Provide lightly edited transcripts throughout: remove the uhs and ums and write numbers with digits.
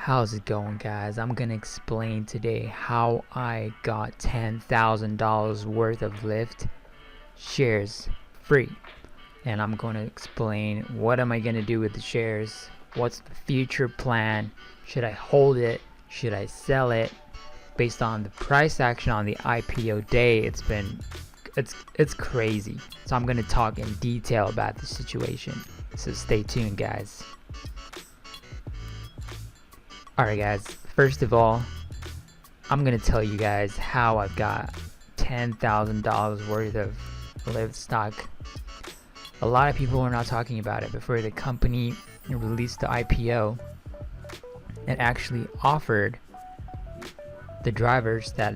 How's it going, guys? I'm gonna explain today how I got $10,000 worth of LYFT shares free, and I'm gonna explain what am I gonna do with the shares, what's the future plan, should I hold it, should I sell it. Based on the price action on the IPO day, it's crazy. So I'm gonna talk in detail about the situation, so stay tuned, guys. Alright guys, first of all, I'm gonna tell you guys how I've got $10,000 worth of LYFT stock. A lot of people are not talking about it. Before the company released the IPO, it actually offered the drivers that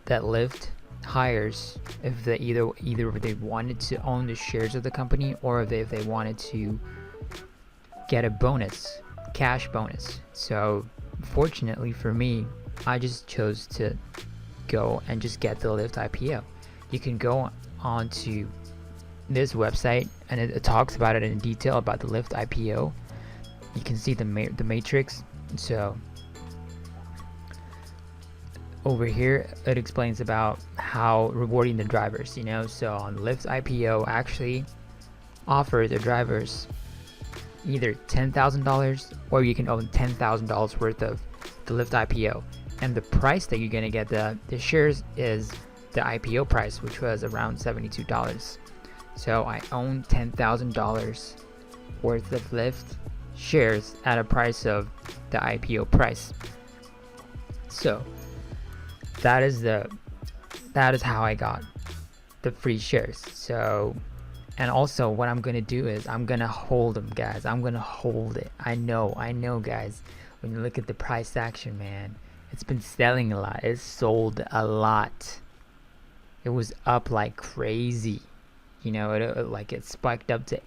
LYFT hires, if they either they wanted to own the shares of the company, or if they wanted to get a bonus, cash bonus. So fortunately for me, I just chose to go and just get the LYFT IPO. You can go onto this website and it talks about it in detail about the LYFT IPO. You can see the matrix. So over here it explains about how rewarding the drivers, so on the LYFT IPO actually offer the drivers either $10,000 or you can own $10,000 worth of the LYFT IPO, and the price that you're gonna get the shares is the IPO price, which was around $72. So I own $10,000 worth of LYFT shares at a price of the IPO price. So that is how I got the free shares. So, and also what I'm gonna do is I'm gonna hold them, guys. I'm gonna hold it. I know guys, when you look at the price action, man, it's been selling a lot. It's sold a lot. It was up like crazy, it spiked up to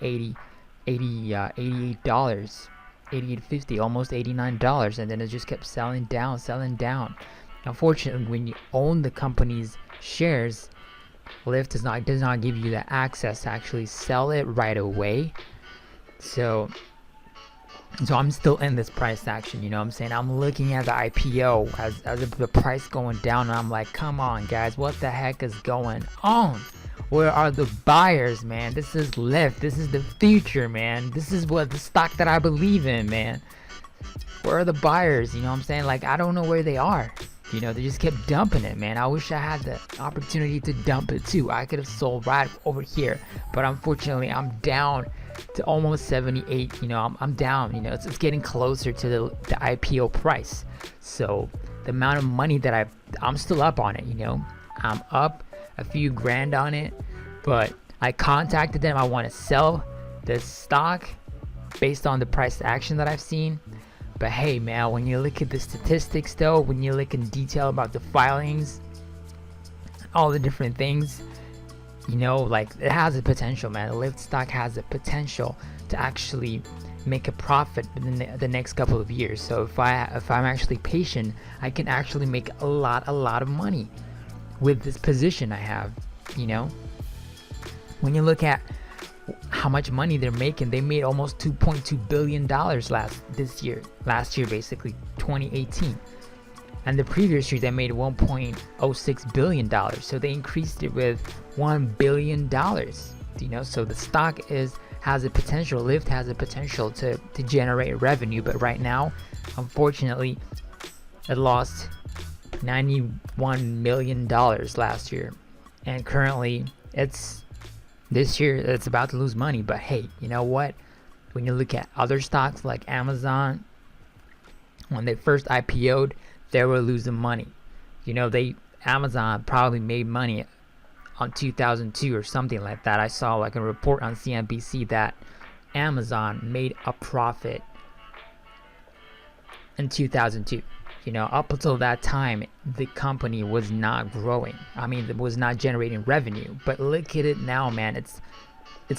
$88, 50, almost $89, and then it just kept selling down. Unfortunately, when you own the company's shares, LYFT does not give you the access to actually sell it right away. So I'm still in this price action, I'm saying? I'm looking at the IPO as the price going down, and I'm like, come on guys, what the heck is going on? Where are the buyers, man? This is LYFT. This is the future, man. This is what the stock that I believe in, man. Where are the buyers? I'm saying? Like, I don't know where they are. They just kept dumping it, man. I wish I had the opportunity to dump it too. I could have sold right over here, but unfortunately I'm down to almost 78. I'm down. It's getting closer to the IPO price. So the amount of money that I'm still up on it. I'm up a few grand on it, but I contacted them. I want to sell this stock based on the price action that I've seen. But hey, man, when you look at the statistics though, when you look in detail about the filings, all the different things, like, it has a potential, man. The LYFT stock has the potential to actually make a profit in the next couple of years. So if I'm actually patient, I can actually make a lot of money with this position I have. When you look at how much money they're making, they made almost $2.2 billion last year basically 2018, and the previous year they made $1.06 billion. So they increased it with $1 billion. So the stock has a potential. LYFT has a potential to generate revenue, but right now, unfortunately, it lost $91 million last year, and currently this year it's about to lose money. But hey, you know what? When you look at other stocks like Amazon, when they first IPO'd, they were losing money. Amazon probably made money on 2002 or something like that. I saw like a report on CNBC that Amazon made a profit in 2002. Up until that time, the company was not growing. It was not generating revenue. But look at it now, man. It's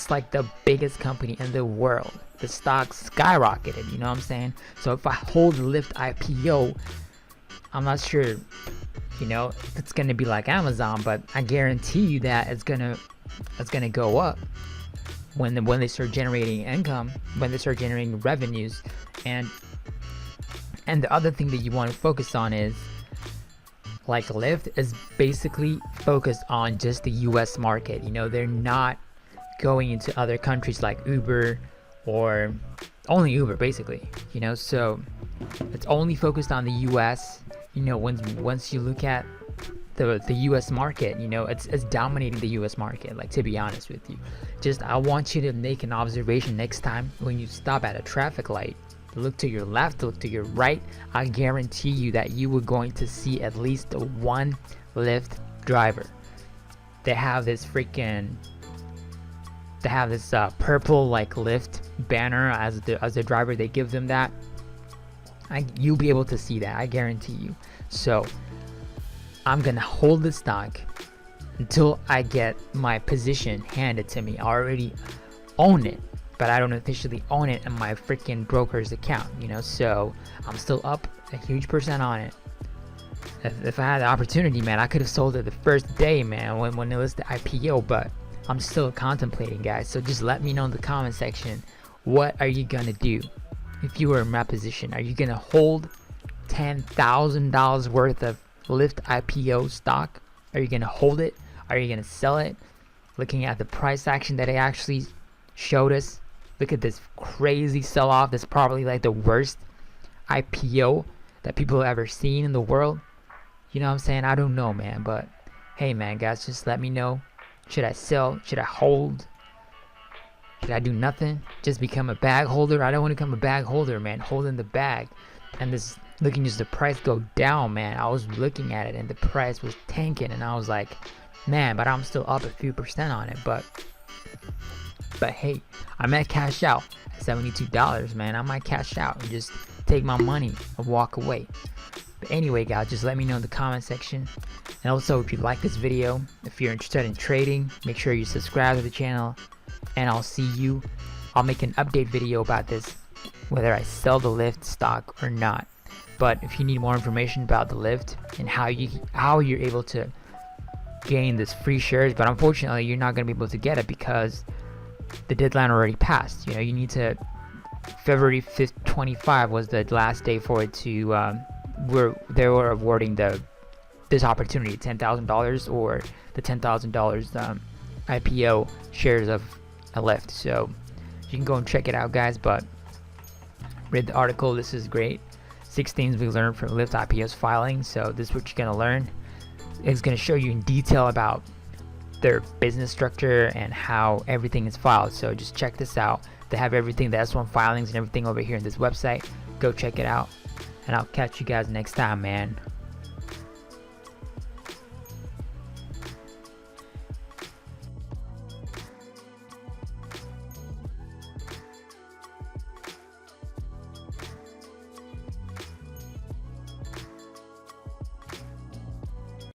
like the biggest company in the world. The stock skyrocketed, you know what I'm saying? So if I hold the LYFT IPO, I'm not sure, if it's gonna be like Amazon, but I guarantee you that it's gonna go up when they start generating income, when they start generating revenues. And And the other thing that you want to focus on is, like, Lyft is basically focused on just the US market. You know, they're not going into other countries like Uber, or only Uber basically, you know. So it's only focused on the US. You know, once you look at the US market, you know, it's dominating the US market. Like, to be honest with you, just I want you to make an observation next time when you stop at a traffic light. Look to your left, look to your right. I guarantee you that you were going to see at least one Lyft driver. They have this purple like Lyft banner as the driver. They give them that. You'll be able to see that, I guarantee you. So I'm gonna hold the stock until I get my position handed to me. I already own it, but I don't officially own it in my freaking broker's account, you know. So I'm still up a huge percent on it. If I had the opportunity, man, I could have sold it the first day, man, when it was the IPO, but I'm still contemplating, guys. So just let me know in the comment section, what are you gonna do if you were in my position? Are you gonna hold $10,000 worth of Lyft IPO stock? Are you gonna hold it? Are you gonna sell it? Looking at the price action that it actually showed us, look at this crazy sell-off. That's probably like the worst IPO that people have ever seen in the world. You know what I'm saying? I don't know, man, but hey, man, guys, just let me know. Should I sell? Should I hold? Should I do nothing? Just become a bag holder? I don't want to become a bag holder, man. Holding the bag. And this, looking just the price go down, man. I was looking at it and the price was tanking, and I was like, man, but I'm still up a few percent on it. But hey, I might cash out at $72, man. I might cash out and just take my money and walk away. But anyway, guys, just let me know in the comment section. And also, if you like this video, if you're interested in trading, make sure you subscribe to the channel. And I'll see you. I'll make an update video about this, whether I sell the Lyft stock or not. But if you need more information about the Lyft and how you're able to gain this free shares, but unfortunately you're not going to be able to get it because the deadline already passed. You know, you need to, February 5th 25 was the last day for it to they were awarding this opportunity, $10,000 or the $10,000 IPO shares of a Lyft. So you can go and check it out, guys. But read the article. This is great. 6 things we learned from Lyft IPO's filing. So this is what you're gonna learn. It's gonna show you in detail about their business structure and how everything is filed. So just check this out. They have everything, the S1 filings and everything over here in this website. Go check it out, and I'll catch you guys next time, man.